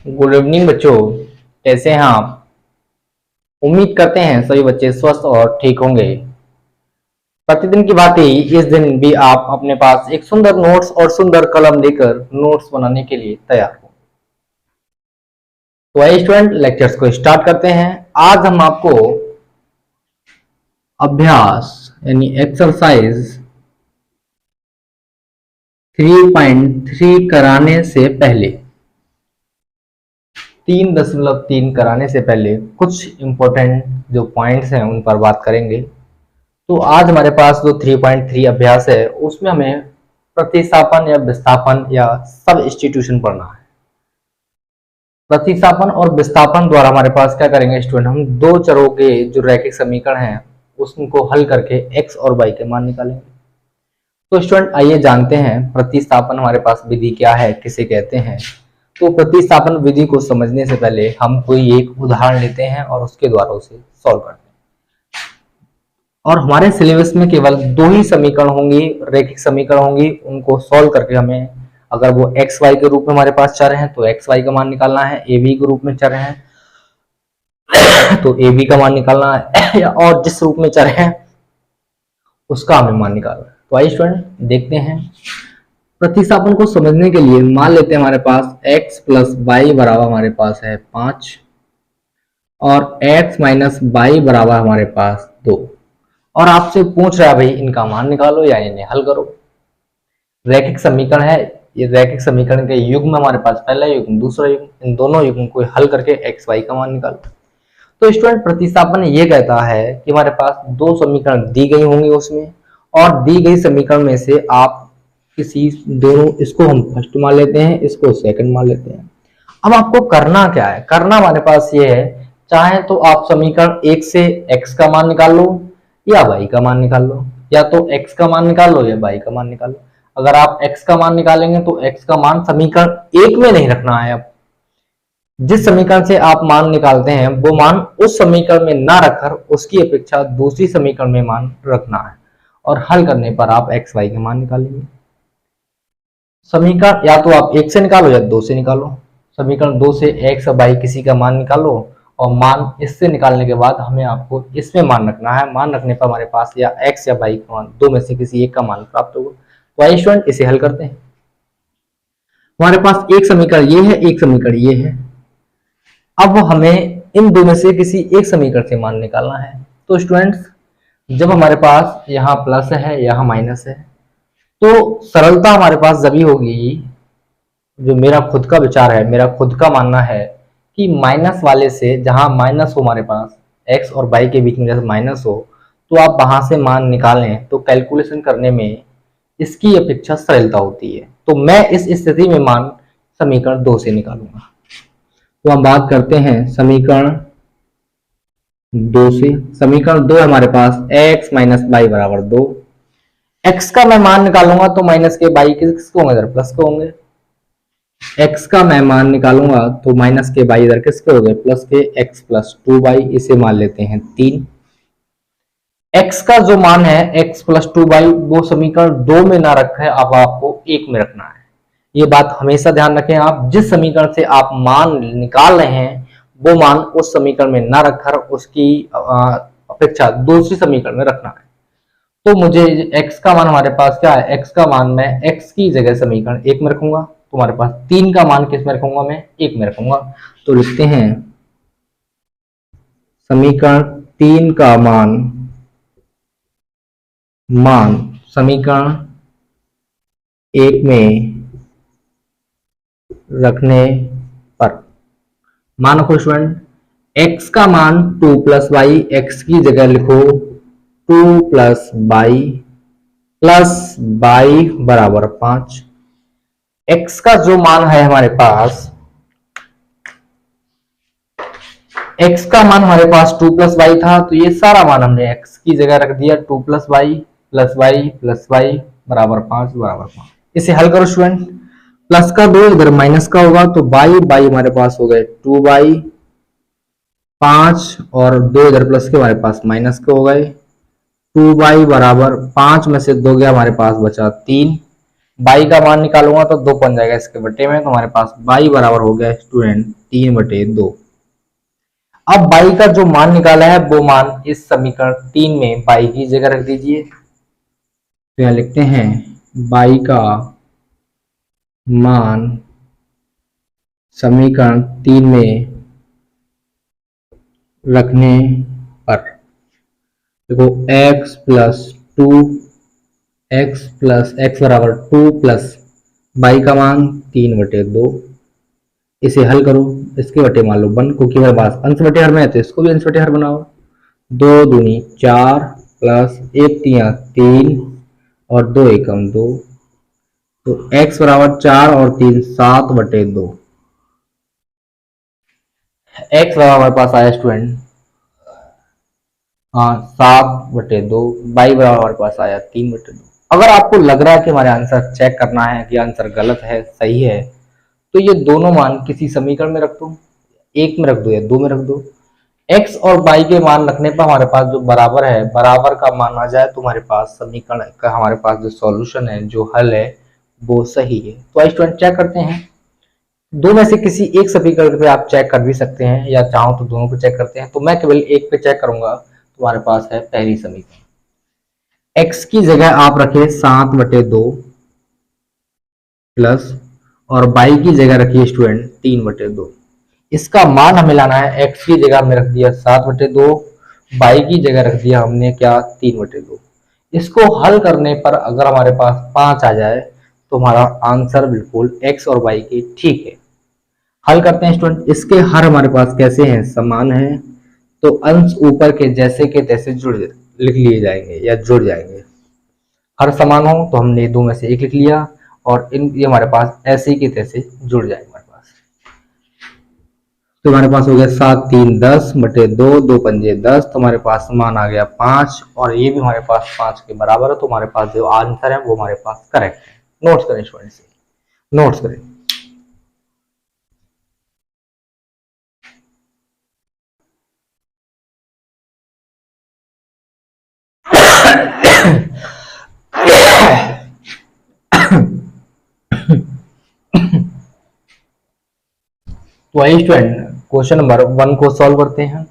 Good evening बच्चों, कैसे हैं आप। उम्मीद करते हैं सभी बच्चे स्वस्थ और ठीक होंगे। प्रतिदिन की भांति इस दिन भी आप अपने पास एक सुंदर नोट्स और सुंदर कलम लेकर नोट्स बनाने के लिए तैयार हो। तो आइए स्टूडेंट, लेक्चर्स को स्टार्ट करते हैं। आज हम आपको अभ्यास यानी एक्सरसाइज 3.3 कराने से पहले 3.3 कराने से पहले कुछ इंपॉर्टेंट जो पॉइंट्स हैं उन पर बात करेंगे। तो आज हमारे पास जो 3.3 अभ्यास है उसमें हमें प्रतिस्थापन या विस्थापन या सबस्टिट्यूशन पढ़ना है। प्रतिस्थापन और विस्थापन द्वारा हमारे पास क्या करेंगे स्टूडेंट, हम दो चरों के जो रैखिक समीकरण हैं उसको हल करके x और y के मान निकालेंगे। तो स्टूडेंट आइए जानते हैं प्रतिस्थापन हमारे पास विधि क्या है, किसे कहते हैं। तो प्रतिस्थापन विधि को समझने से पहले हम कोई एक उदाहरण लेते हैं और उसके द्वारा उसे सॉल्व करते हैं। और हमारे सिलेबस में केवल दो ही समीकरण होंगी, रैखिक समीकरण होंगी। उनको सॉल्व करके हमें, अगर वो एक्स वाई के रूप में हमारे पास चर हैं तो एक्स वाई का मान निकालना है, ए बी के रूप में चर हैं तो ए बी का मान निकालना है, या और जिस रूप में चर हैं उसका हमें मान निकालना है। तो आइए स्टूडेंट देखते हैं। प्रतिस्थापन को समझने के लिए मान लेते हैं हमारे पास x प्लस वाई बराबर हमारे पास है 5 और x माइनस वाई बराबर हमारे पास 2। और आपसे पूछ रहा है भाई इनका मान निकालो या इन्हें हल करो। रैखिक समीकरण है, ये रैखिक समीकरण के युग्म हमारे पास पहला युग्म दूसरा युग्म, इन दोनों युग्म को हल करके x y का मान निकालो। तो स्टूडेंट प्रतिस्थापन ये कहता है कि हमारे पास दो समीकरण दी गई होंगी उसमें, और दी गई समीकरण में से आप किसी दोनों, इसको हम फर्स्ट मान लेते हैं, इसको सेकंड मान लेते हैं। अब आपको करना क्या है, करना हमारे पास ये है, चाहे तो आप समीकरण 1 से x का मान निकाल लो या y का मान निकाल लो, या तो x का मान निकाल लो या y का मान निकाल लो। अगर आप x का मान निकालेंगे तो x का मान समीकरण 1 में नहीं रखना है। अब जिस समीकरण से आप मान निकालते हैं वो मान उस समीकरण में ना रखकर उसकी अपेक्षा दूसरी समीकरण में मान रखना है, और हल करने पर आप x y के मान निकालेंगे। समीकरण या तो आप 1 से निकालो या 2 से निकालो। समीकरण 2 से x और y किसी का मान निकालो, और मान इससे निकालने के बाद हमें आपको इसमें मान रखना है। मान रखने पर हमारे पास या x या y का मान, दो में से किसी एक का मान प्राप्त होगा। तो आइए स्टूडेंट इसे हल करते हैं। हमारे पास एक समीकरण ये है, एक समीकरण ये है। अब हमें इन दो में से किसी एक समीकरण से मान निकालना है। तो स्टूडेंट्स जब हमारे पास यहाँ प्लस है यहाँ माइनस है तो सरलता हमारे पास जब ही होगी, जो मेरा खुद का विचार है, मेरा खुद का मानना है कि माइनस वाले से, जहां माइनस हो हमारे पास x और y के बीच में जैसे माइनस हो, तो आप वहां से मान निकालें तो कैलकुलेशन करने में इसकी अपेक्षा सरलता होती है। तो मैं इस स्थिति में मान समीकरण 2 से निकालूंगा। तो हम बात करते हैं समीकरण 2 से। समीकरण 2 हमारे पास x माइनस वाई बराबर 2। x का मैं मान निकालूंगा तो माइनस के y किसको होंगे, इधर प्लस के होंगे। x का मैं मान निकालूंगा तो माइनस के y इधर किसके हो गए, प्लस के, x प्लस 2y, इसे मान लेते हैं 3। x का जो मान है x प्लस 2y वो समीकरण 2 में ना रखा है, अब आपको 1 में रखना है। ये बात हमेशा ध्यान रखें, आप जिस समीकरण से आप मान निकाल रहे हैं वो मान उस समीकरण में ना रखकर उसकी अपेक्षा दूसरी समीकरण में रखना है। तो मुझे x का मान हमारे पास क्या है, x का मान मैं x की जगह समीकरण 1 में रखूंगा, तो हमारे पास 3 का मान किस में रखूंगा, मैं 1 में रखूंगा। तो लिखते हैं समीकरण 3 का मान समीकरण 1 में रखने पर मान रखो स्टूडेंट, x का मान 2 प्लस वाई, x की जगह लिखो 2 प्लस वाई बराबर 5। x का जो मान है हमारे पास, x का मान हमारे पास 2 प्लस वाई था, तो ये सारा मान हमने x की जगह रख दिया 2 प्लस वाई बराबर 5। इसे हल करो स्टूडेंट, प्लस का 2 इधर माइनस का होगा तो बाई हमारे पास हो गए 2y, 5 और 2 इधर प्लस के हमारे पास माइनस के हो गए। 2y बराबर 5 में से 2 गया हमारे पास बचा 3। y का मान निकालूंगा तो 2 बन जाएगा इसके बट्टे में, तो हमारे पास y बराबर हो गया स्टूडेंट 3/2। अब बाई का जो मान निकाला है वो मान इस समीकरण 3 में बाई की जगह रख दीजिए। तो यहाँ लिखते हैं बाई का मान समीकरण 3 में रखने पर देखो x प्लस टू एक्स बराबर 2 प्लस बाई का मान 3/2। इसे हल करो, इसके बटे मान लो 1 क्योंकि मेरे पास अंश बटे हर में है तो इसको भी अंश बटे हर बनाओ। 2 दूनी 4 प्लस 1 तिया 3 और 2 एकम 2। तो x बराबर 4 और 3 7/2। x बराबर हमारे पास आया स्टूडेंट 7/2। बाई बराबर हमारे पास आया 3/2। अगर आपको लग रहा है कि हमारे आंसर चेक करना है कि आंसर गलत है सही है, तो ये दोनों मान किसी समीकरण में रख दो, एक में रख दो या दो में रख दो। x और y के मान रखने पर हमारे पास जो बराबर है, बराबर का मान आ जाए तो हमारे पास समीकरण का हमारे पास जो सॉल्यूशन है, जो हल है, वो सही है। तो आइए स्टूडेंट चेक करते हैं। दो में से किसी एक समीकरण पे आप चेक कर भी सकते हैं या चाहो तो दोनों पे चेक करते हैं। तो मैं केवल एक पे चेक करूंगा। तो हमारे पास है पहली समीकरण, x की जगह आप रखें 7/2 प्लस और y की जगह रखिए स्टूडेंट 3/2। इसका मान हमें लाना है। x की जगह हमने रख दिया 7/2, y की जगह रख दिया हमने क्या 3/2। इसको हल करने पर अगर हमारे पास 5 आ जाए तो हमारा आंसर बिल्कुल x और y के ठीक है। हल करते हैं स्टूडेंट। इसके हर हमारे पास कैसे हैं, समान है, तो अंश ऊपर के जैसे के तैसे लिख लिए जाएंगे या जुड़ जाएंगे। हर समान हो तो हमने दो में से एक लिख लिया और ये हमारे पास ऐसे के तैसे जुड़ जाएंगे हमारे पास। तो हमारे पास हो गया 7 3 10/2, 2 पंजे 10। तो हमारे पास मान आ गया 5 और ये भी हमारे पास 5 के बराबर है। तो हमारे पास जो आंसर है वो हमारे पास करेक्ट है। नोट्स करें स्टूडेंट से, नोट्स करें। तो आइए स्टूडेंट क्वेश्चन नंबर 1 को सॉल्व करते हैं।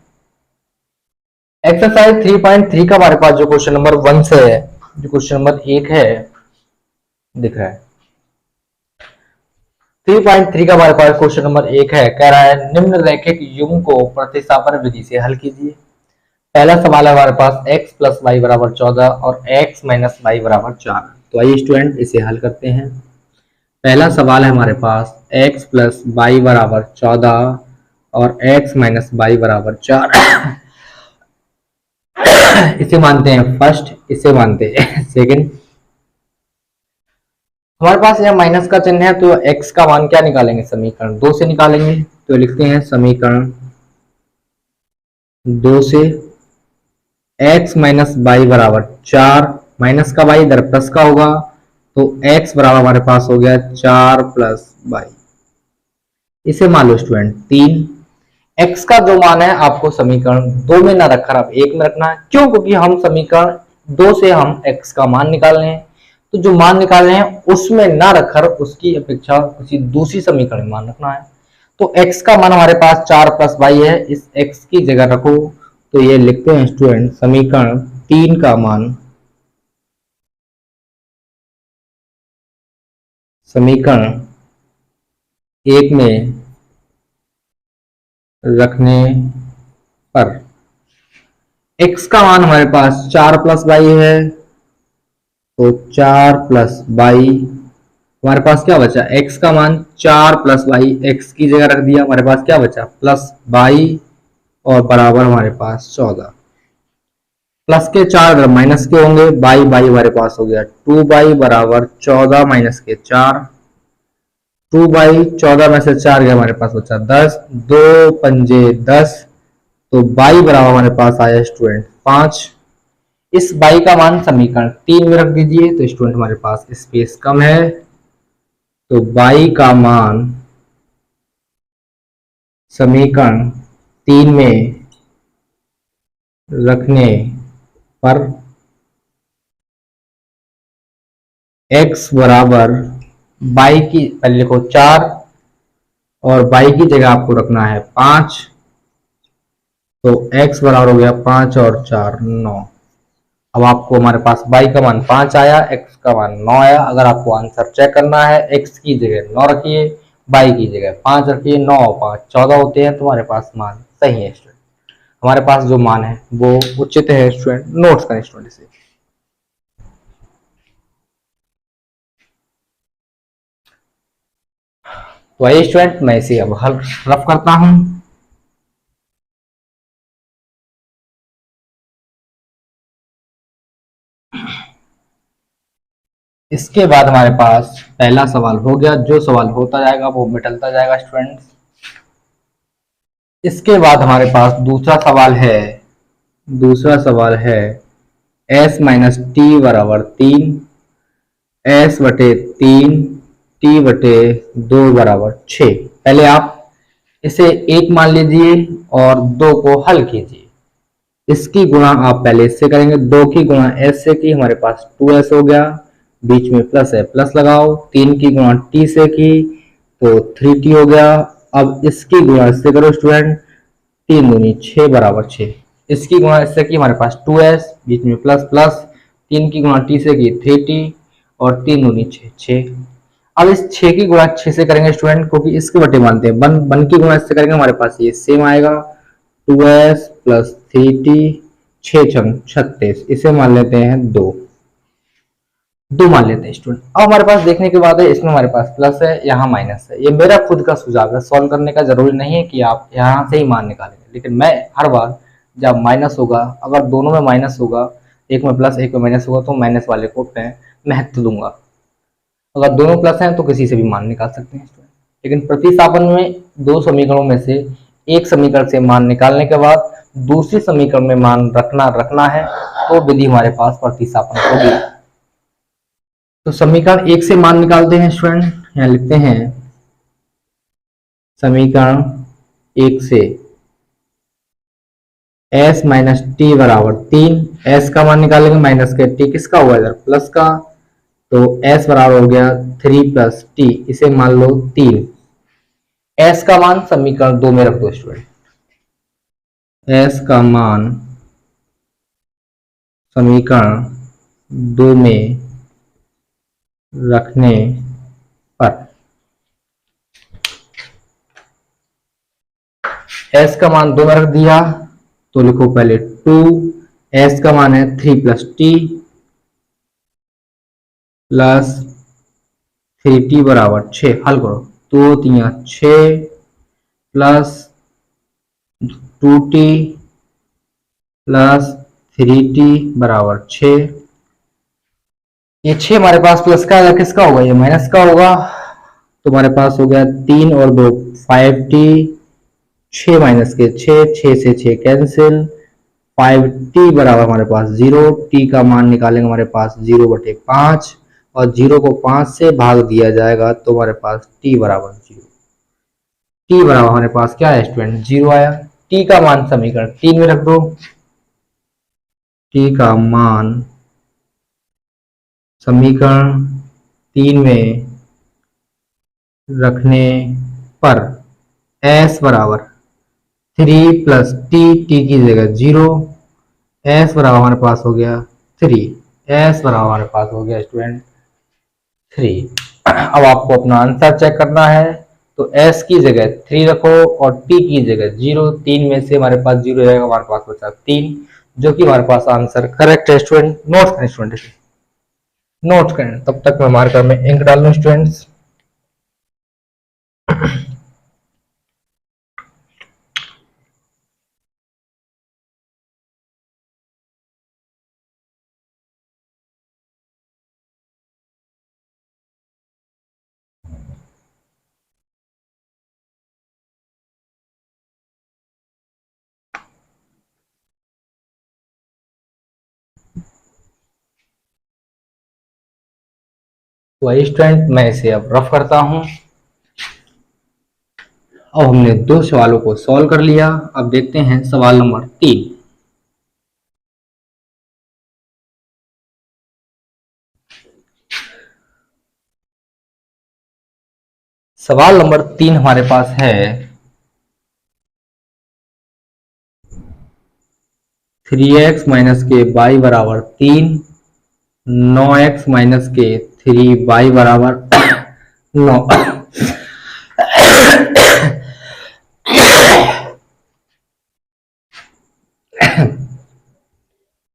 एक्सरसाइज 3.3 का हमारे पास जो क्वेश्चन नंबर 1 से है, जो क्वेश्चन नंबर 1 है दिख रहा है। 3.3 का हमारे पास क्वेश्चन नंबर 1 है, कह रहा है निम्न रैखिक युग्म को प्रतिस्थापन विधि से हल कीजिए। पहला सवाल है हमारे पास x प्लस वाई बराबर 14 और x माइनस वाई बराबर 4। तो आइए स्टूडेंट इसे हल करते हैं। पहला सवाल है हमारे पास x प्लस वाई बराबर 14 और x माइनस वाई बराबर 4। इसे मानते हैं फर्स्ट, इसे मानते हैं सेकंड। हमारे पास यहाँ माइनस का चिन्ह है तो x का मान क्या निकालेंगे, समीकरण 2 से निकालेंगे। तो लिखते हैं समीकरण 2 से x माइनस वाई बराबर 4, माइनस का y इधर प्लस का होगा तो x बराबर हमारे पास हो गया 4 प्लस वाई। इसे मान लो स्टूडेंट 3। x का जो मान है आपको समीकरण 2 में ना रखकर आप 1 में रखना है। क्यों? क्योंकि हम समीकरण 2 से हम x का मान निकाल रहे हैं, तो जो मान निकाल रहे हैं उसमें ना रखकर उसकी अपेक्षा किसी दूसरी समीकरण में मान रखना है। तो x का मान हमारे पास 4 प्लस वाई है, इस x की जगह रखो। तो ये लिखते हैं स्टूडेंट समीकरण 3 का मान समीकरण 1 में रखने पर x का मान हमारे पास 4 प्लस वाई है, तो 4 प्लस वाई हमारे पास क्या बचा, x का मान 4 प्लस वाई, x की जगह रख दिया, हमारे पास क्या बचा प्लस वाई और बराबर हमारे पास 14। प्लस के 4 अगर माइनस के होंगे, बाई बाई हमारे पास हो गया 2 बाई बराबर 14 माइनस के 4। 2 बाई 14 में से 4 गया हमारे पास बचा 10, 2 पंजे 10। तो बाई बराबर हमारे पास आया स्टूडेंट 5। इस बाई का मान समीकरण 3 में रख दीजिए। तो स्टूडेंट हमारे पास स्पेस कम है, तो बाई का मान समीकरण 3 में रखने पर x बराबर बाई की पहले लिखो 4 और y की जगह आपको रखना है 5। तो x बराबर हो गया 5 और 4 9। अब आपको हमारे पास y का मान 5 आया, x का मान 9 आया। अगर आपको आंसर चेक करना है, x की जगह 9 रखिए, y की जगह 5 रखिए, 9 और 5 14 होते हैं, तुम्हारे पास मान सही है स्टूडेंट। हमारे पास जो मान है वो उचित है स्टूडेंट, नोट्स करें स्टूडेंट इसे। वही स्टूडेंट, मैं इसे अब हल रफ करता हूं। इसके बाद हमारे पास पहला सवाल हो गया, जो सवाल होता जाएगा वो मिटलता जाएगा स्टूडेंट्स। इसके बाद हमारे पास दूसरा सवाल है s माइनस टी बराबर 3, s बटे 3 t बटे 2 बराबर 6। पहले आप इसे एक मान लीजिए और दो को हल कीजिए। इसकी गुणा आप पहले इससे करेंगे, दो की गुणा s से की, हमारे पास 2s हो गया, बीच में प्लस है प्लस लगाओ। 3 की गुणा t से की तो 3t हो गया। अब इसकी गुणा इससे करो स्टूडेंट, 3 दूनी 6 बराबर 6। इसकी गुणा इससे की, हमारे पास 2s, बीच में प्लस प्लस, 3 की गुणा t से की 3t, और 3 दूनी 6 6। अब इस 6 की गुणा 6 से करेंगे स्टूडेंट, क्योंकि इसके बटे मानते हैं, वन की गुणा इससे करेंगे, हमारे पास ये सेम आएगा, 2s प्लस 3t, 6 छंग 36, इसे मान लेते हैं 2, 2 मान लेते हैं स्टूडेंट। अब हमारे पास देखने के बाद है, इसमें हमारे पास प्लस है, यहाँ माइनस है। ये मेरा खुद का सुझाव है, सॉल्व करने का जरूरी नहीं है कि आप यहाँ से ही मान निकालेंगे, लेकिन मैं हर बार जब माइनस होगा, अगर दोनों में माइनस होगा, एक में प्लस एक में माइनस होगा, तो माइनस वाले को मैं महत्व दूंगा। अगर दोनों प्लस हैं तो किसी से भी मान निकाल सकते हैं स्टूडेंट। लेकिन प्रतिस्थापन में दो समीकरणों में से एक समीकरण से मान निकालने के बाद दूसरी समीकरण में मान रखना है, तो विधि हमारे पास प्रतिस्थापन होगी। तो समीकरण एक से मान निकालते हैं स्टूडेंट, यहाँ लिखते हैं समीकरण एक से s माइनस टी बराबर 3, s का मान निकालेंगे, माइनस के t किसका हुआ इधर प्लस का, तो s बराबर हो गया 3 प्लस टी, इसे मान लो 3। s का मान समीकरण 2 में रख दो स्टूडेंट, s का मान समीकरण 2 में रखने पर s का मान 2 में रख दिया, तो लिखो पहले 2, s का मान है 3 प्लस टी प्लस 3t बराबर 6। हल करो, 2 3 6 प्लस 2t प्लस 3t बराबर 6। ये 6 हमारे पास प्लस का है, किसका होगा, ये माइनस का होगा। तो हमारे पास हो गया 3 और 2 5t, 6 माइनस के 6, 6 से 6 कैंसिल, 5t बराबर हमारे पास 0, t का मान निकालेंगे, हमारे पास 0/5, और 0 को 5 से भाग दिया जाएगा, तो हमारे पास t बराबर 0। t बराबर हमारे पास क्या है स्टूडेंट, 0 आया। t का मान समीकरण 3 में रख दो, t का मान समीकरण 3 में रखने पर s बराबर 3 प्लस टी की जगह 0, s बराबर हमारे पास हो गया 3, s बराबर हमारे पास हो गया स्टूडेंट 3। अब आपको अपना आंसर चेक करना है, तो s की जगह 3 रखो और t की जगह 0, 3 में से हमारे पास 0 जाएगा, हमारे पास बचा 3, जो कि हमारे पास आंसर करेक्ट है स्टूडेंट। नोट करें स्टूडेंट, नोट करें, तब तक मैं मार्कर में इंक डाल लूं स्टूडेंट्स। वही स्टूडेंट, मैं इसे अब रफ करता हूं। अब हमने दो सवालों को सॉल्व कर लिया, अब देखते हैं सवाल नंबर 3। सवाल नंबर 3 हमारे पास है 3x माइनस के y बराबर 3, 9x माइनस के 3y बराबर 9।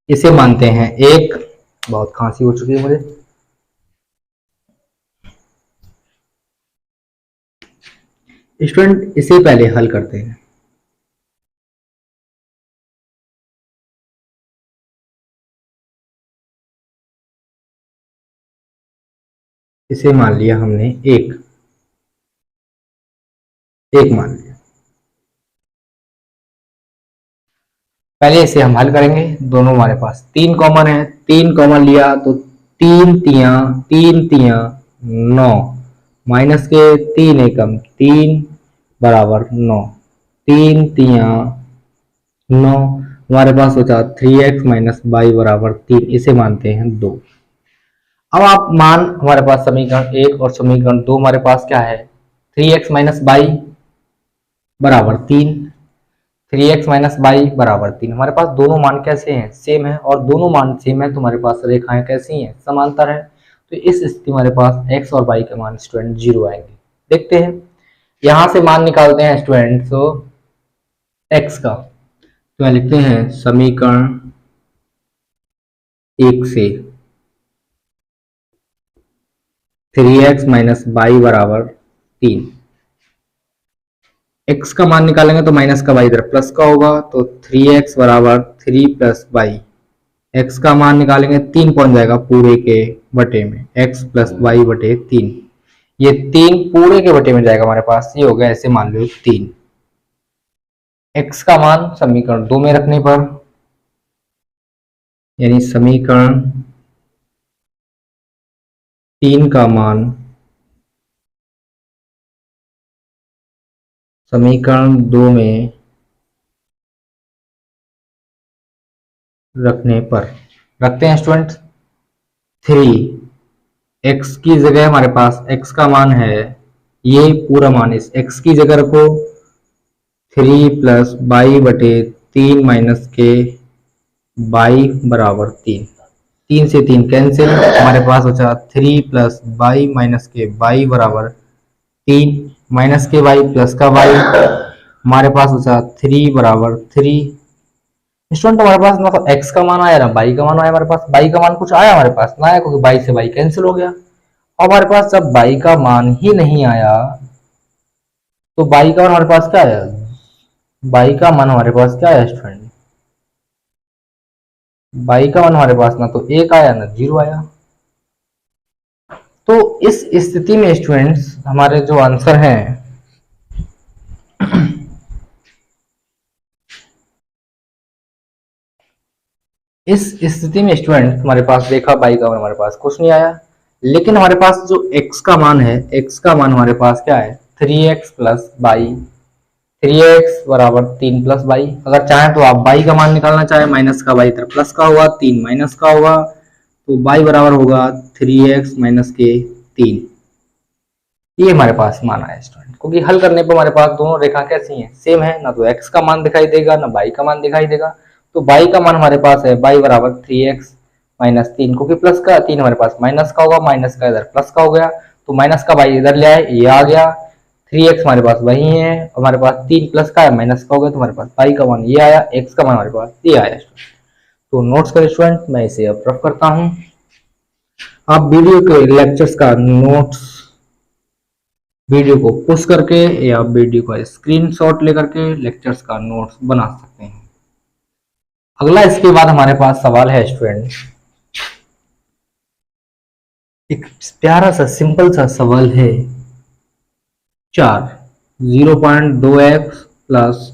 इसे मानते हैं एक, बहुत खांसी हो चुकी है मुझे। स्टूडेंट इसे पहले हल करते हैं। इसे मान लिया हमने एक मान लिया। पहले इसे हम हल करेंगे। दोनों हमारे पास 3 कॉमन है, 3 कॉमन लिया तो 3 तिया 9, माइनस के 3 एकम 3 बराबर 9, 3 तिया 9। हमारे पास बचा 3x माइनस y बराबर 3। इसे मानते हैं 2। अब आप मान हमारे पास समीकरण 1 और समीकरण 2 हमारे पास क्या है, 3x माइनस y बराबर 3, 3x माइनस y बराबर 3। हमारे पास दोनों मान कैसे हैं, सेम है। और दोनों मान सेम है तो हमारे पास रेखाएं कैसी हैं, समांतर है। तो इस स्थिति हमारे पास x और y के मान स्टूडेंट 0 आएंगे। देखते हैं, यहां से मान निकालते हैं स्टूडेंट। तो x का तो लिखते हैं समीकरण 1 से 3x माइनस y बराबर 3। x का मान निकालेंगे तो माइनस का y इधर प्लस का होगा, तो 3x बराबर 3 प्लस y। x का मान निकालेंगे 3 पहुंच जाएगा पूरे के बटे में, x प्लस y बटे 3। ये 3 पूरे के बटे में जाएगा हमारे पास, ये हो गया ऐसे मान लो 3। x का मान समीकरण 2 में रखने पर, यानी समीकरण 3 का मान समीकरण 2 में रखने पर रखते हैं स्टूडेंट। 3x की जगह हमारे पास x का मान है, ये पूरा मान इस x की जगह रखो, 3 प्लस y बटे 3 माइनस के y बराबर 3। 3 से 3 कैंसिल, हमारे पास बचा 3 प्लस y माइनस के y बराबर 3, माइनस के y प्लस का y, हमारे पास बचा 3 बराबर 3। स्टूडेंट हमारे पास ना तो x का मान आया ना y का मान आया, हमारे पास y का मान कुछ आया हमारे पास ना आया, क्योंकि y से y कैंसिल हो गया। अब हमारे पास जब y का मान ही नहीं आया तो y का मान हमारे पास क्या आया, y का मान हमारे पास क्या आया स्टूडेंट, y का मान हमारे पास ना तो 1 आया ना 0 आया। तो इस स्थिति में स्टूडेंट्स हमारे जो आंसर हैं इस स्थिति में स्टूडेंट हमारे पास देखा y का मान हमारे पास कुछ नहीं आया, लेकिन हमारे पास जो x का मान है, x का मान हमारे पास क्या है 3x प्लस y, 3x बराबर 3 प्लस y। अगर चाहें तो आप y का मान निकालना चाहें, माइनस का y इधर प्लस का होगा, 3 माइनस का होगा, तो y बराबर होगा 3x माइनस के 3। ये हमारे पास मान आया स्टूडेंट, क्योंकि हल करने पर हमारे पास दोनों रेखा कैसी हैं, सेम है। ना तो x का मान दिखाई देगा ना y का मान दिखाई देगा। तो y का मान हमारे पास है y बराबर 3x माइनस 3, क्योंकि प्लस का 3 हमारे पास माइनस का होगा, माइनस का इधर प्लस का हो गया, तो माइनस का y इधर ले आए, ये आ गया। 3x हमारे पास वही है, हमारे पास 3 प्लस का है माइनस का हो गया, तो हमारे पास y का मान ये आया, x का मान हमारे पास ये आया। तो नोट्स करें स्टूडेंट, मैं इसे अब रफ करता हूँ। आप वीडियो के लेक्चर्स का नोट्स वीडियो को पुश करके या वीडियो का स्क्रीनशॉट लेकर के लेक्चर्स का नोट्स बना सकते हैं। अगला इसके बाद हमारे पास सवाल है स्टूडेंट, एक प्यारा सा सिंपल सा सवाल है। 4 0.2x प्लस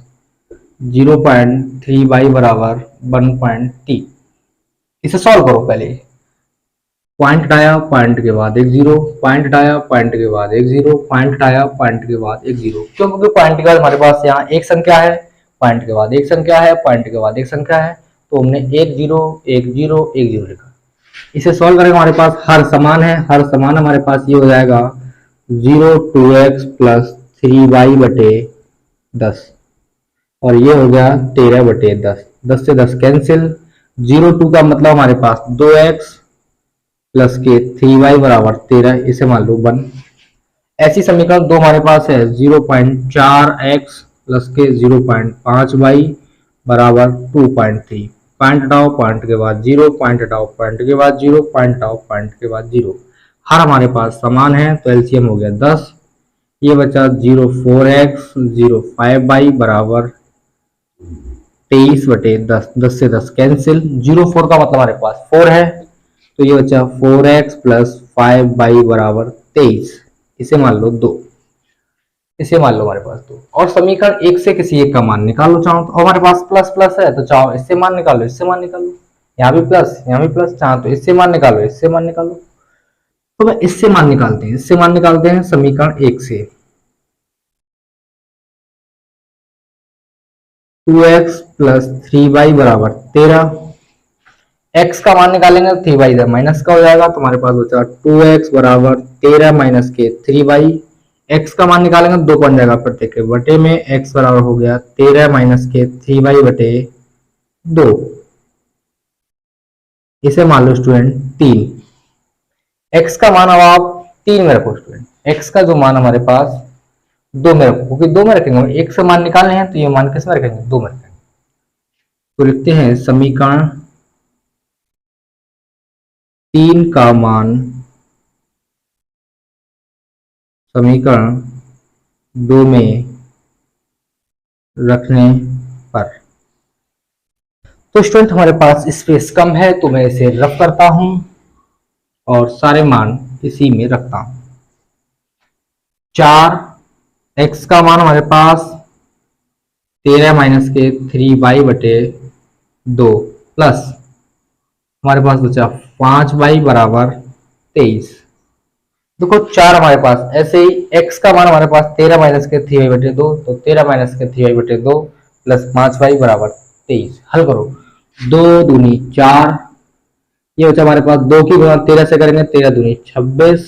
0.3y बराबर 1.t। इसे सॉल्व करो। पहले पॉइंट हटाया, पॉइंट के बाद एक 0, पॉइंट हटाया, पॉइंट के बाद एक 0, पॉइंट हटाया, पॉइंट के बाद एक 0। क्यों? क्योंकि पॉइंट के बाद हमारे पास यहाँ एक संख्या है, पॉइंट के बाद एक संख्या है, पॉइंट के बाद एक संख्या है, तो हमने 1 0 1 0 1 0 लिखा। इसे सॉल्व करेंगे, हमारे पास हर समान है, हर समान हमारे पास ये हो जाएगा 2x प्लस 3y बटे 10 और ये हो गया 13 बटे 10। 10 से 10 कैंसिल। 0 2 का मतलब हमारे पास 2x प्लस के 3y बराबर 13, इसे मान लो 1। ऐसी समीकरण दो हमारे पास है 0.4x प्लस के 0.5y बराबर 2.3। पॉइंट हटाओ, पॉइंट के बाद 0, पॉइंट हटाओ, पॉइंट के बाद 0, पॉइंट हटाओ, पॉइंट के बाद 0। हर हमारे पास समान है तो एलसीएम हो गया 10। ये बचा 04x 05y बराबर 23 बटे 10। 10 से 10 कैंसिल। 04 का मतलब हमारे पास 4 है तो ये बचा 4x प्लस 5y बराबर 23, इसे मान लो 2। इसे मान लो हमारे पास 2। और समीकरण एक से किसी एक का मान निकालो चाहो तो, हमारे पास प्लस प्लस है तो चाहो इससे मान निकालो, इससे मान निकालो, यहाँ भी प्लस यहाँ भी प्लस, चाहो तो इससे मान निकालो, इससे मान निकालो। तो मैं इससे मान निकालते हैं, इससे मान निकालते हैं समीकरण एक से। 2x प्लस 3y बराबर 13। x का मान निकालेंगे तो 3y इधर माइनस का हो जाएगा तो हमारे पास बचा 2x बराबर 13 माइनस के 3y। x का मान निकालेंगे तो 2 बन जाएगा प्रत्येक के बटे में, x बराबर हो गया 13 माइनस के 3y बटे 2। इसे मान लो स्टूडेंट 3। x का मान अब आप 3 में रखो स्टूडेंट। x का जो मान हमारे पास 2 में रखो, क्योंकि 2 में रखेंगे, एक से मान निकालने हैं तो ये मान किस में रखेंगे, 2 में रखेंगे। तो लिखते हैं समीकरण 3 का मान समीकरण 2 में रखने पर। तो स्टूडेंट हमारे पास स्पेस कम है तो मैं इसे रफ करता हूं और सारे मान इसी में रखता हूं। 4 x का मान हमारे पास 13 माइनस के 3y बटे 2 प्लस हमारे पास बचा 5y बराबर 23। देखो 4 हमारे पास, ऐसे ही x का मान हमारे पास 13 माइनस के 3y बटे 2, तो 13 माइनस के 3y बटे 2 प्लस 5y बराबर 23। हल करो, 2 दूनी 4, ये बचा हमारे पास 2 की गुणा 13 से करेंगे, 13 दूनी 26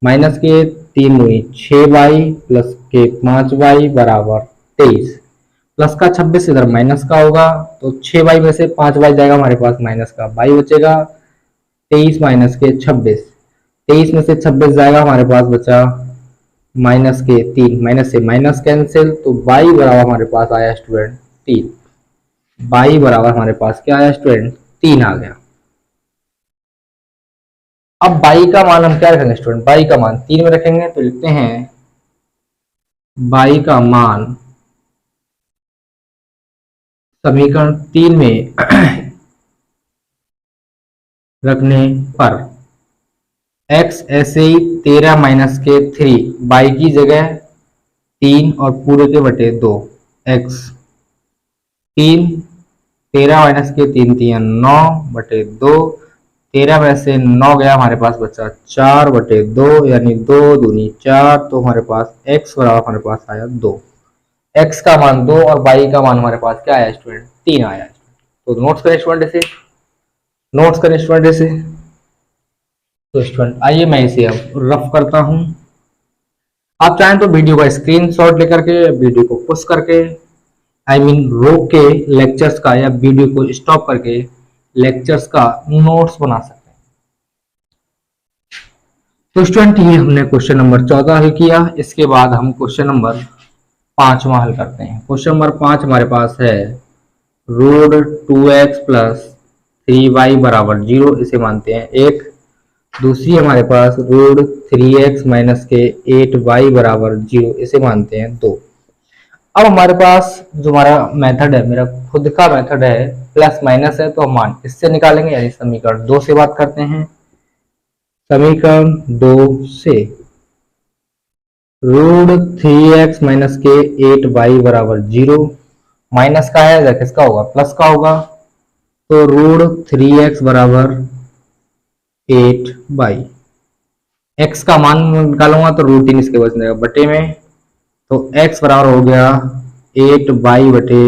माइनस के 3 दूनी 6y प्लस के 5y बराबर 23। प्लस का 26 इधर माइनस का होगा तो 6y में से 5y जाएगा हमारे पास, माइनस का y बचेगा। 23 माइनस के 26, 23 में से 26 जाएगा हमारे पास बचा माइनस के 3, माइनस से माइनस कैंसिल, तो y बराबर हमारे पास आया स्टूडेंट 3। y बराबर हमारे पास क्या आया स्टूडेंट, 3 आ गया। अब y का मान हम क्या रखेंगे स्टूडेंट, y का मान 3 में रखेंगे तो लिखते हैं y का मान समीकरण 3 में रखने पर x ऐसे ही 13 माइनस के 3, y की जगह 3 और पूरे के बटे 2, x 3, 13 माइनस के 3 3 9 बटे 2, 13 में से 9 गया हमारे पास बचा 4 बटे 2, यानी 2 दूनी 4, तो हमारे पास x बराबर हमारे पास आया 2। x का मान 2 और y का मान हमारे पास क्या आया स्टूडेंट, 3 आया। तो नोट्स करें स्टूडेंट इसे, नोट्स करें स्टूडेंट इसे। तो स्टूडेंट आइए मैं इसे अब रफ करता हूं। आप चाहें तो वीडियो का स्क्रीनशॉट लेकर के, वीडियो को पुश करके, रोक के लेक्चर्स का, या वीडियो को स्टॉप करके लेक्चर्स का नोट्स बना सकते हैं। तो स्टूडेंट ये हमने क्वेश्चन नंबर 14 हल किया। इसके बाद हम क्वेश्चन नंबर 5वां हल करते हैं। क्वेश्चन नंबर 5 हमारे पास है रूट 2x प्लस 3y बराबर 0, इसे मानते हैं 1। दूसरी हमारे पास रूट 3x माइनस के 8y बराबर 0, इसे मानते हैं 2। अब हमारे पास जो हमारा मेथड है, मेरा खुद का मेथड है, प्लस माइनस है, तो हम मान इससे निकालेंगे, यानी समीकरण 2 से बात करते हैं। समीकरण 2 से रूट 3x माइनस के 8y बराबर 0, माइनस का है या किसका होगा, प्लस का होगा, तो रूट 3x बराबर 8y। x का मान निकालूंगा तो रूट 3 इसके बच जाएगा बटे में, तो x बराबर हो गया 8y बटे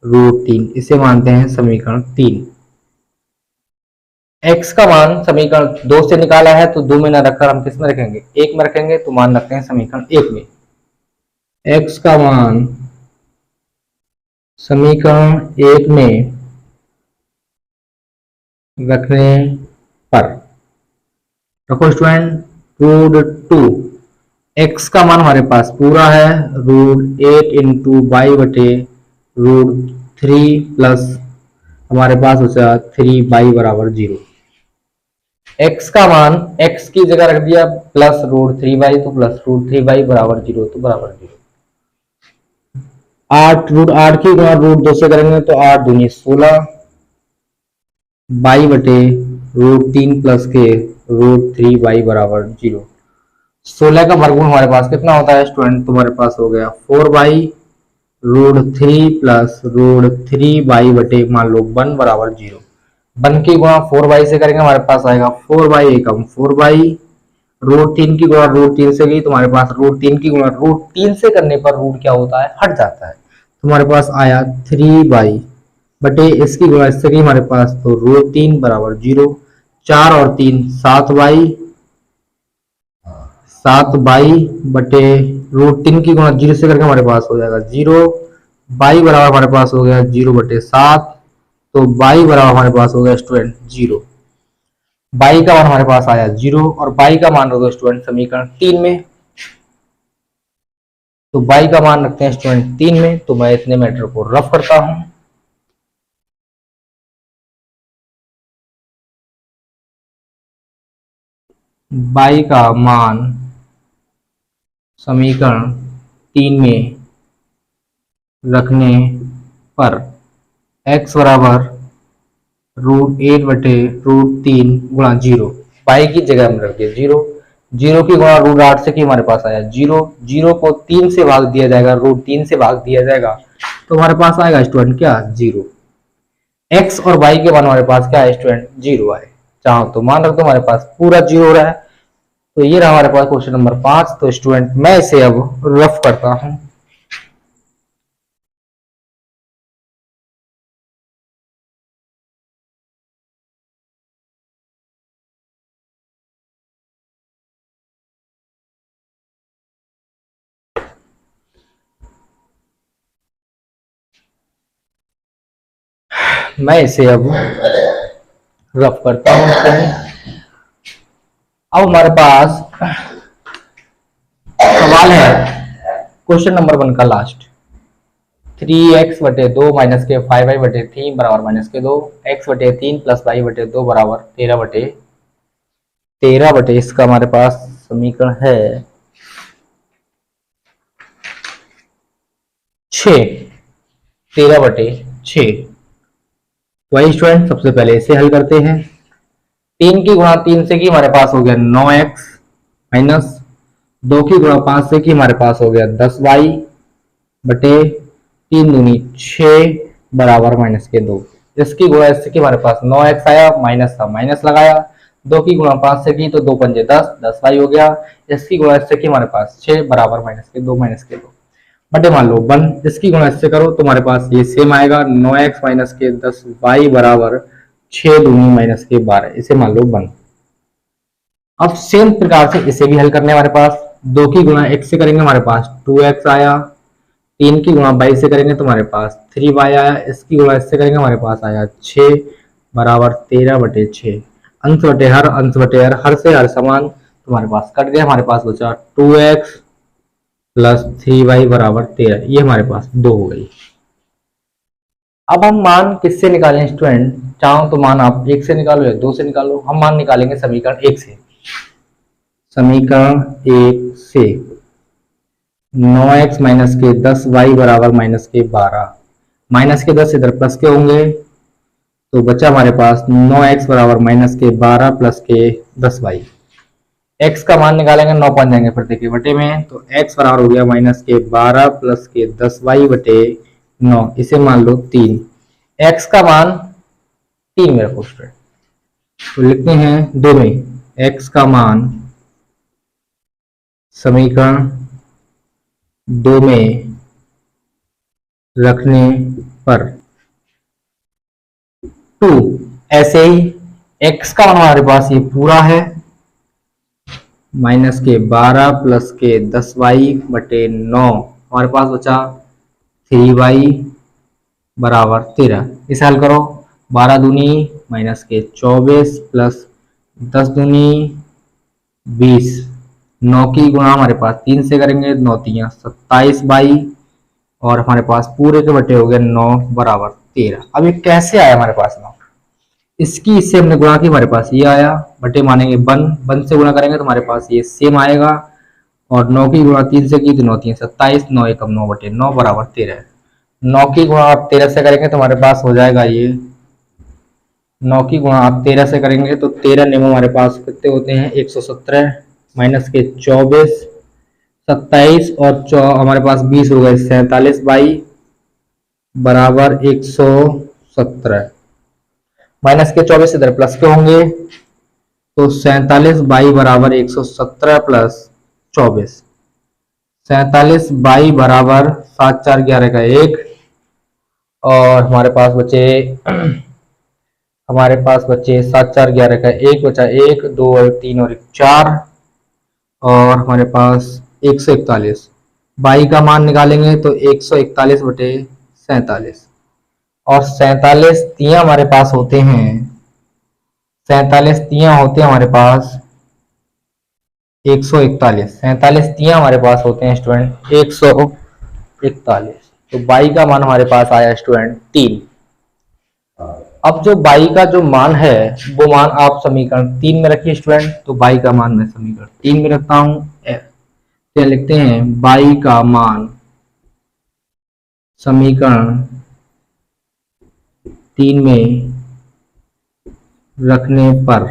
रूट 3, इसे मानते हैं समीकरण 3। x का मान समीकरण 2 से निकाला है तो 2 में न रखकर हम किस में रखेंगे, 1 में रखेंगे, तो मान रखते हैं समीकरण 1 में। x का मान समीकरण 1 में रखने पर रखो स्टूडेंट रूट 2, x का मान हमारे पास पूरा है रूट 8 इंटू बाई बटे रूट 3 प्लस हमारे पास बचा 3 बाई बराबर 0। x का मान x की जगह रख दिया प्लस रूट 3 बाई, तो प्लस रूट 3 बाई बराबर 0, तो बराबर 0। 8 रूट 8 की गुणा रूट 2 से करेंगे तो 8 दूनी 16 बाई बटे रूट 3 प्लस के रूट 3 बाई बराबर 0। 16 का वर्गमूल हमारे पास कितना होता है स्टूडेंट, तुम्हारे पास हो गया 4 by root 3 plus root 3 by बटे मान लो 1 बराबर 0। 1 की गुणा 4 बाई से करेंगे हमारे पास आएगा 4 बाई एकम 4 बाई, रूट 3 की गुणा रूट 3 से गई तुम्हारे पास रूट 3 की गुणा रूट 3 से करने पर रूट क्या होता है, हट जाता है। तुम्हारे पास आया 3 बाई बटे इसकी गुणा इससे गई हमारे पास तो रूट 3 बराबर 0। 4 और 3 7 बाई, 7 बाई बटे रूट 3 की गुणा 0 से करके हमारे पास हो जाएगा 0 बाई बराबर हमारे पास हो गया 0 बटे 7, तो बाई बराबर हमारे पास हो गया स्टूडेंट 0। बाई का मान हमारे पास आया 0 और बाई का मान रखो स्टूडेंट समीकरण 3 में, तो बाई का मान रखते हैं स्टूडेंट 3 में। तो मैं इतने मैटर को रफ करता हूं। बाई का मान समीकरण 3 में रखने पर x बराबर रूट 8 बटे रूट 3 गुणा 0, बाई की जगह में रख दिया 0, 0 की गुणा रूट 8 से की हमारे पास आया 0, 0 को 3 से भाग दिया जाएगा, रूट 3 से भाग दिया जाएगा, तो हमारे पास आएगा स्टूडेंट क्या 0। x और y के मान हमारे पास क्या है स्टूडेंट 0 आए। चाहो तो मान रख दो हमारे पास पूरा 0 हो रहा है। तो ये रहा हमारे पास क्वेश्चन नंबर 5। तो स्टूडेंट मैं इसे अब रफ करता हूं। मैं इसे अब रफ करता हूं। अब हमारे पास सवाल है क्वेश्चन नंबर 1 का लास्ट, 3x बटे 2 माइनस के 5y बटे 3 बराबर माइनस के 2, x बटे 3 प्लस y बटे 2 बराबर 13 बटे इसका हमारे पास समीकरण है 6, 13 बटे 6। वही स्टूडेंट सबसे पहले इसे हल करते हैं। 3 की गुणा 3 से की हमारे पास हो गया 9x माइनस 2 की गुणा 5 से की हमारे पास हो गया 10y बटे 3 दूनी 6 बराबर माइनस के 2। इसकी गुणा इससे की हमारे पास 9x आया, माइनस था माइनस लगाया, 2 की गुणा 5 से की तो 2 पंजे 10, 10y हो गया। इसकी गुणा इससे की हमारे पास 6 बराबर माइनस के 2 बटे मान लो 1, इसकी गुणा इससे करो तो हमारे पास ये सेम आएगा 9x माइनस के 10y बराबर 6 दूनी माइनस के 12, इसे मान लो 1। अब सेम प्रकार से इसे भी हल करने हमारे पास 2 की गुणा x से करेंगे हमारे पास 2x आया, 3 की गुणा 22 से करेंगे तो हमारे पास 3y आया, इसकी गुणा इससे करेंगे हमारे पास आया 6 बराबर 13 बटे 6। अंश बटे हर से हर समान, तुम्हारे पास कट गया, हमारे पास बचा 2x प्लस 3y बराबर 13, ये हमारे पास 2 हो गई। अब हम मान किससे निकालें स्टूडेंट, चाहो तो मान आप 1 से निकालो या 2 से निकालो। हम मान निकालेंगे समीकरण 1 से। समीकरण 1 से 9x माइनस के 10y बराबर माइनस के 12, माइनस के 10 इधर प्लस के होंगे तो बचा हमारे पास 9x बराबर माइनस के 12 प्लस के 10y। x का मान निकालेंगे 9 पाँच जाएंगे प्रत्येक के बटे में, तो x बराबर हो गया माइनस के 12 प्लस के 10y बटे 9, इसे मान लो 3। x का मान 3 में रखो स्टूडेंट, तो लिखते हैं 2 में x का मान समीकरण 2 में रखने पर 2, ऐसे ही x का मान हमारे पास ये पूरा है माइनस के 12 प्लस के 10y बटे 9, हमारे पास बचा 3y बराबर 13। इसे हल करो, 12 दूनी माइनस के 24 प्लस 10 दूनी 20, 9 की गुणा हमारे पास 3 से करेंगे, 9 तियां 27 बाई, और हमारे पास पूरे के बटे हो गए 9 बराबर 13। अब ये कैसे आया हमारे पास 9? इसकी इससे हमने गुणा की, हमारे पास ये आया, बटे मानेंगे 1 से गुणा करेंगे तो हमारे पास ये सेम आएगा, और 9 की गुणा 3 से की तो 9 3 27, 9 एकम 9 बटे 9 बराबर 13। 9 की गुणा आप 13 से करेंगे तो हमारे पास हो जाएगा ये, 9 की गुणा आप 13 से करेंगे तो 13 नियम हमारे पास कितने होते हैं, 117 माइनस के 24 27 और हमारे पास 20 हो गए 47 बाई बराबर 117, माइनस के 24 इधर प्लस के होंगे तो 47 बाई बराबर 117 प्लस 24, 47 बाई बराबर 7 4 11 का 1, और हमारे पास बचे 7 4 11 का 1 बचा, 1 2 और 3 और 1 4, और हमारे पास 141। बाई का मान निकालेंगे तो 141 बटे 47, और 47 तियां हमारे पास होते हैं, 47 तियां होते हैं हमारे पास 141, 47 तियां हमारे पास होते हैं स्टूडेंट 141। तो बाई का मान हमारे पास आया स्टूडेंट 3। अब जो बाई का जो मान है वो मान आप समीकरण 3 में रखिए स्टूडेंट, तो बाई का मान मैं समीकरण 3 में रखता हूं, क्या लिखते हैं, बाई का मान समीकरण 3 में रखने पर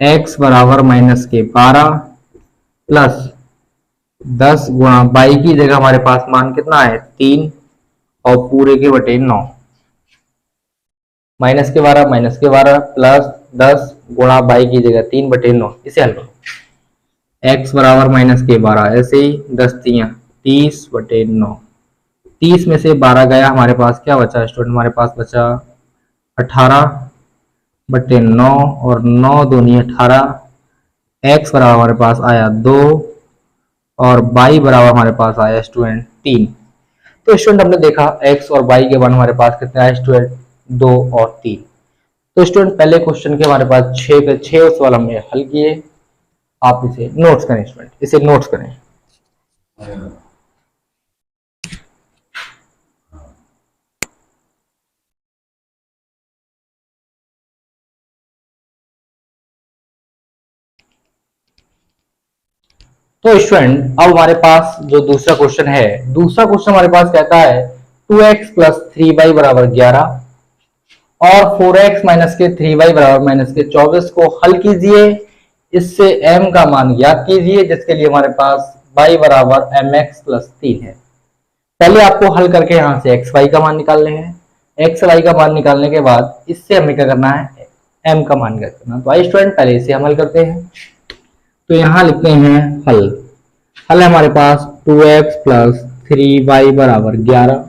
x बराबर माइनस के 12 प्लस 10 गुणा बाई की जगह हमारे पास मान कितना है 3 और पूरे के बटे 9, माइनस के 12 प्लस 10 गुणा बाई की जगह 3 बटे 9। इसे हल करो, x बराबर माइनस के 12, ऐसे ही 10 तियां 30 बटे 9, 30 में से 12 गया, हमारे पास क्या बचा स्टूडेंट, हमारे पास बचा 18 बटे 9, और 9 दूनी 18, x बराबर हमारे पास आया 2, और बाई बराबर हमारे पास आया स्टूडेंट 3। तो स्टूडेंट हमने देखा x और बाई के मान हमारे पास कितने आए स्टूडेंट, 2 और 3। तो स्टूडेंट पहले क्वेश्चन के हमारे पास 6 के 6 उस वाला हमने हल किए, आप इसे नोट्स करें स्टूडेंट, इसे नोट्स करें। तो स्टूडेंट अब हमारे पास जो दूसरा क्वेश्चन है, दूसरा क्वेश्चन हमारे पास कहता है 2x प्लस 3y बराबर 11 और 4x माइनस के 3y बराबर माइनस के 24 को हल कीजिए, इससे m का मान ज्ञात कीजिए, जिसके लिए हमारे पास y बराबर mx प्लस 3 है। पहले आपको हल करके यहाँ से x y का मान निकालने हैं, x y का मान निकालने के बाद इससे हमें क्या करना है, m का मान ज्ञात करना। तो आई स्टूडेंट पहले इसे हम हल करते हैं, तो यहाँ लिखते हैं हल है हमारे पास 2x प्लस 3y बराबर 11,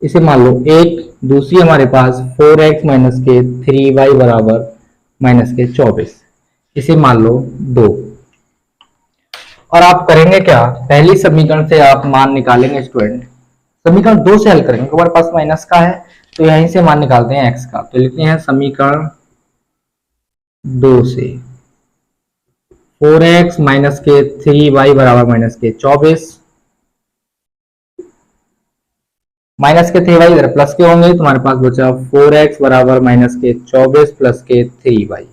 इसे मान लो 1, दूसरी हमारे पास 4x माइनस के 3y बराबर माइनस के 24, इसे मान लो 2। और आप करेंगे क्या, पहली समीकरण से आप मान निकालेंगे स्टूडेंट, समीकरण 2 से हल करेंगे, हमारे पास माइनस का है तो यहीं से मान निकालते हैं x का, तो लिखते हैं समीकरण 2 से 4x माइनस के 3y बराबर माइनस के 24, माइनस के 3y इधर प्लस के होंगे तो हमारे पास बचा 4x बराबर माइनस के 24 प्लस के 3y।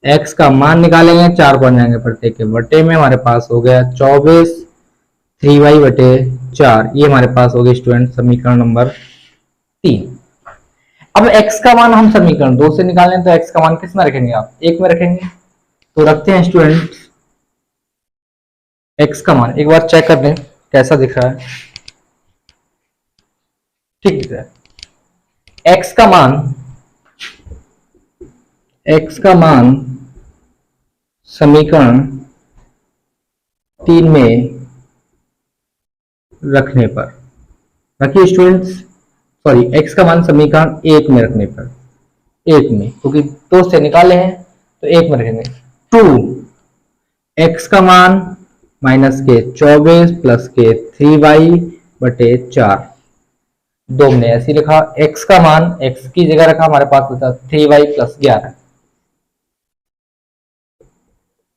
x का मान निकालेंगे, 4 को जाएंगे प्रत्येक के बटे में, हमारे पास हो गया 24 3y बटे 4, ये हमारे पास हो गया स्टूडेंट समीकरण नंबर 3। अब x का मान हम समीकरण 2 से निकालें तो x का मान किस में रखेंगे, आप 1 में रखेंगे, तो रखते हैं स्टूडेंट x का मान, एक बार चेक कर लें कैसा दिख रहा है, ठीक दिख रहा है। x का मान समीकरण 3 में रखने पर, रखिए स्टूडेंट्स, सॉरी x का मान समीकरण 1 में रखने पर, एक में, क्योंकि दो से निकाले हैं तो एक में रखेंगे। 2 x का मान माइनस के 24 प्लस के 3y बटे 4। दो हमने ऐसे लिखा, x का मान x की जगह रखा, हमारे पास बचा 3y प्लस 11।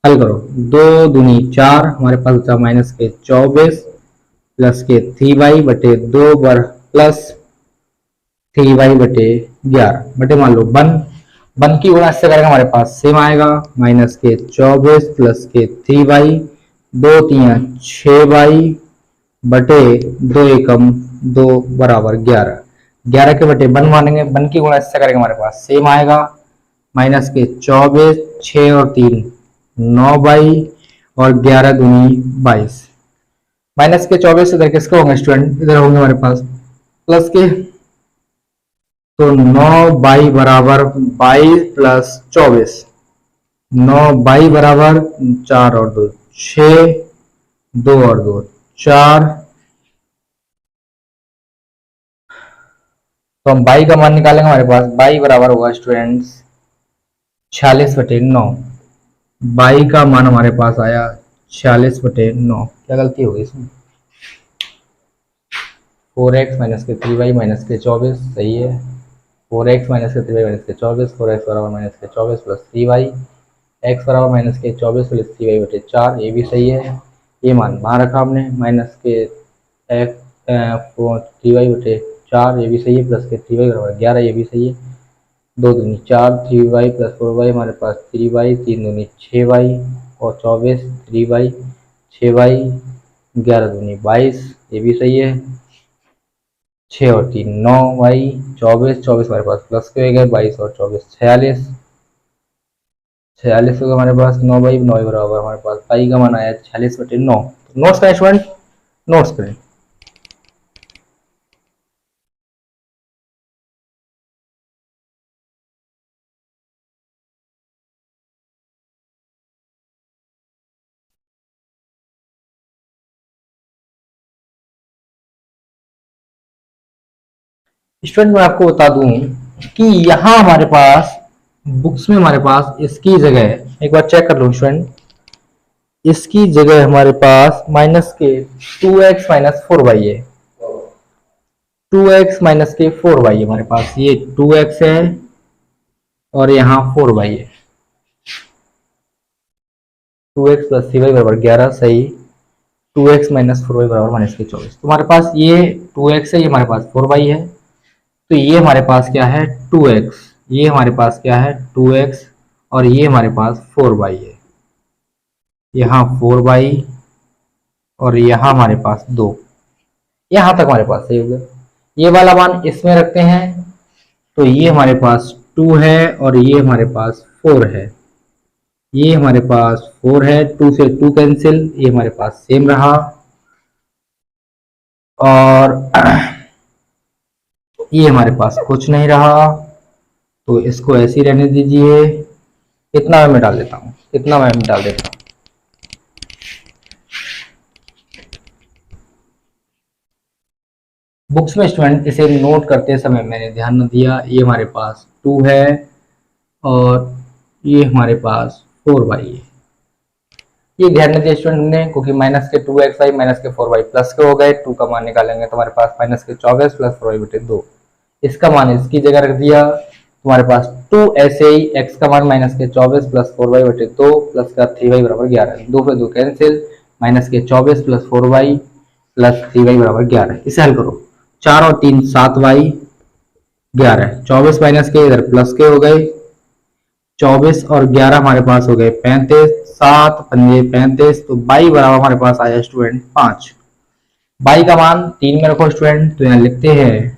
हल करो, 2 दूनी 4, हमारे पास बचा माइनस के 24 प्लस के 3y बटे 2 बर प्लस 3y बटे 11 बटे मान लो 1 की गुणा इससे करेंगे, हमारे पास सेम आएगा, माइनस के 24 प्लस के 3y, 2 3 6y बटे 2 एकम 2 बराबर 11। 11 के बटे 1 मानेंगे, 1 की गुणा इससे करेंगे, हमारे पास सेम आएगा, माइनस के 24, 6 और 3 9y और 11 दूनी 22। माइनस के 24 इधर किसके होंगे स्टूडेंट, इधर होंगे हमारे पास प्लस के, तो 9y बराबर 22 प्लस 24, 9y बराबर 4 और 2 6, 2 और 2 4। तो हम y का मान निकालेंगे, हमारे पास y बराबर होगा स्टूडेंट्स 46 बटे 9। y का मान हमारे पास आया 46 बटे 9। क्या गलती होगी इसमें, 4x माइनस के 3y माइनस के 24 सही है, 4x माइनस के 3y माइनस के 24, 4x बराबर माइनस के 24 प्लस 3y, x बराबर माइनस के 24 प्लस 3y बटे 4, ये भी सही है। ये मान वहाँ रखा हमने, माइनस के 3y बटे 4, ये भी सही है, प्लस के 3y बराबर 11, ये भी सही है। 2 दूनी 4, 3y प्लस 4y, हमारे पास 3y, 3 दूनी 6y और 24, 3y 6y, 11 दूनी 22, ये भी सही है। 6 और 3 9y, 24 24 हमारे पास प्लस के हो गए, 22 और 24 46, 46 होगा हमारे पास 9y, 9 बराबर हमारे पास y का मान आया 46 बटे 9। नोट्स करें स्टूडेंट, नोट्स करें। स्टूडेंट मैं आपको बता दूं कि यहाँ हमारे पास बुक्स में हमारे पास इसकी जगह एक बार चेक कर लो स्टूडेंट, इसकी जगह हमारे पास माइनस के 2x माइनस 4y है, 2x माइनस के 4y हमारे पास, ये 2x है और यहाँ 4y है। 2x प्लस 3y बराबर 11 सही, 2x माइनस 4y बराबर माइनस के 24। तो हमारे पास ये 2x है, ये हमारे पास 4y है, तो ये हमारे पास क्या है 2x, ये हमारे पास क्या है 2x और ये हमारे पास 4y है, यहाँ 4y और यहाँ हमारे पास 2, यहाँ तक हमारे पास सही हो गया। ये वाला मान इसमें रखते हैं तो ये हमारे पास 2 है और ये हमारे पास 4 है, ये हमारे पास 4 है, 2 से 2 कैंसिल, ये हमारे पास सेम रहा और ये हमारे पास कुछ नहीं रहा, तो इसको ऐसे ही रहने दीजिए। इतना मैं डाल देता हूँ, इतना मैं डाल देता हूँ। बुक्स में स्टूडेंट इसे नोट करते समय मैंने ध्यान न दिया, ये हमारे पास 2 है और ये हमारे पास 4y है, ये ध्यान न दिया स्टूडेंट ने, क्योंकि माइनस के 2xy माइनस के 4y प्लस के हो गए। 2 का मान निकालेंगे तो हमारे पास माइनस के 24 प्लस 4y बटे 2, इसका मान इसकी जगह रख दिया, तुम्हारे पास 2 ऐसे ही, x का मान माइनस के 24 प्लस 4y बटे 2 प्लस का 3y बराबर 11, 2 पे 2 कैंसिल, माइनस के 24 प्लस 4y प्लस 3y बराबर 11। इसे हल करो, 4 और 3 7y 11, 24 माइनस के इधर प्लस के हो गए, 24 और 11 हमारे पास हो गए 35, 7 पंजे 35, तो y बराबर हमारे पास आया स्टूडेंट 5। y का मान 3 में रखो स्टूडेंट, तो यहाँ लिखते हैं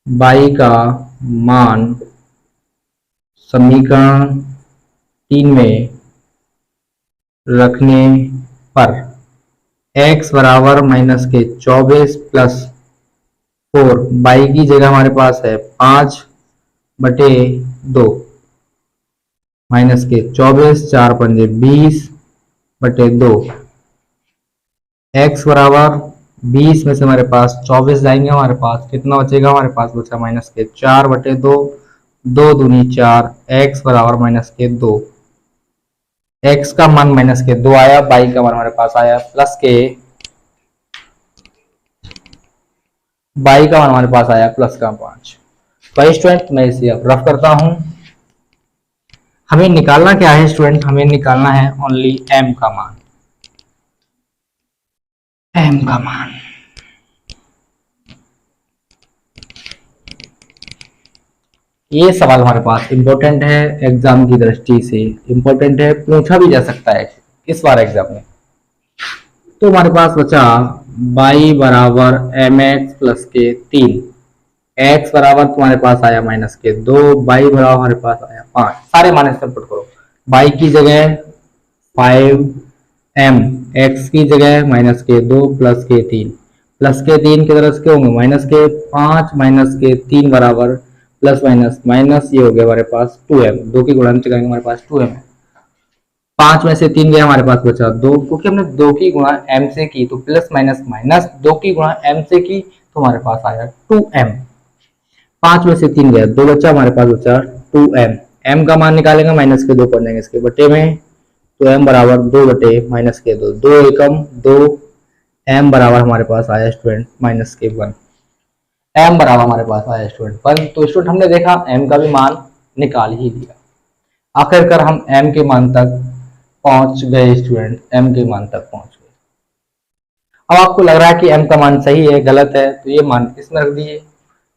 y का मान समीकरण 3 में रखने पर x बराबर माइनस के 24 प्लस 4, y की जगह हमारे पास है 5 बटे 2, माइनस के 24, 4 पंजे 20 बटे 2, x बराबर 20 में से हमारे पास 24 जाएंगे, हमारे पास कितना बचेगा, हमारे पास बचा माइनस के 4 बटे 2, 2 दूनी 4, x बराबर माइनस के 2। x का मान माइनस के 2 आया, y का मान हमारे पास आया प्लस के, y का मान हमारे पास आया प्लस का 5। तो स्टूडेंट मैं इसे अब रफ करता हूं। हमें निकालना क्या है स्टूडेंट, हमें निकालना है ओनली m का मान, m का मान। ये सवाल हमारे पास इंपॉर्टेंट है, एग्जाम की दृष्टि से इंपॉर्टेंट है, पूछा भी जा सकता है इस बार एग्जाम में। तो हमारे पास बचा y बराबर एम एक्स प्लस के 3, x बराबर तुम्हारे पास आया माइनस के 2, y बराबर हमारे पास आया 5। सारे मान इसमें पुट करो, y की जगह 5m, x की जगह माइनस के 2 प्लस के 3, प्लस के 3 की तरफ से क्या होंगे माइनस के 5 माइनस के 3 बराबर प्लस माइनस माइनस, ये हो गया हमारे पास 2m, 2 की गुणा करेंगे हमारे पास 2m है। 5 में से 3 गया हमारे पास बचा 2, क्योंकि हमने 2 की गुणा m से की तो प्लस माइनस माइनस, 2 की गुणा m से की तो हमारे पास आया 2m। 5 में से 3 गया 2 बचा, हमारे पास बचा 2m। m का मान निकालेंगे माइनस के 2 कर देंगे इसके बटे में, तो m बराबर 2 बटे माइनस के 2, 2 एकम 2, m बराबर हमारे पास आया स्टूडेंट माइनस के 1। m बराबर हमारे पास आया स्टूडेंट 1। तो स्टूडेंट हमने देखा m का भी मान निकाल ही लिया। आखिरकार हम m के मान तक पहुंच गए स्टूडेंट, m के मान तक पहुंच गए। अब आपको लग रहा है कि m का मान सही है गलत है, तो ये मान इसमें रख दीजिए।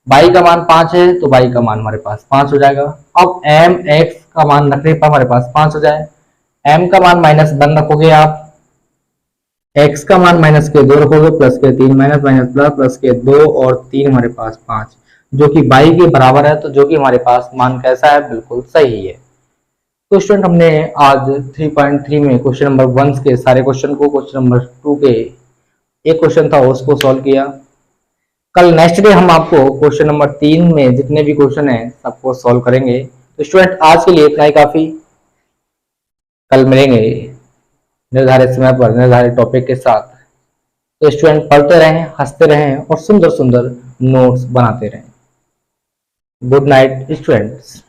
y का मान 5 है तो y का मान हमारे पास 5 हो जाएगा। अब m x का मान रखने पर हमारे पास 5 हो जाए, m का मान माइनस 1 रखोगे आप, x का मान माइनस के 2 रखोगे, प्लस के 3 माइनस माइनस प्लस, प्लस के 2 और 3 हमारे पास 5, जो कि y के बराबर है, तो जो कि हमारे पास मान कैसा है, बिल्कुल सही है। तो स्टूडेंट हमने आज 3.3 में क्वेश्चन नंबर 1 के सारे क्वेश्चन को, क्वेश्चन नंबर 2 के एक क्वेश्चन था उसको सॉल्व किया। कल नेक्स्ट डे हम आपको क्वेश्चन नंबर 3 में जितने भी क्वेश्चन हैं सबको सॉल्व करेंगे। तो स्टूडेंट आज के लिए इतना ही काफी, कल मिलेंगे निर्धारित समय पर निर्धारित टॉपिक के साथ। तो स्टूडेंट पढ़ते रहें, हंसते रहें और सुंदर सुंदर नोट्स बनाते रहें। Good night students.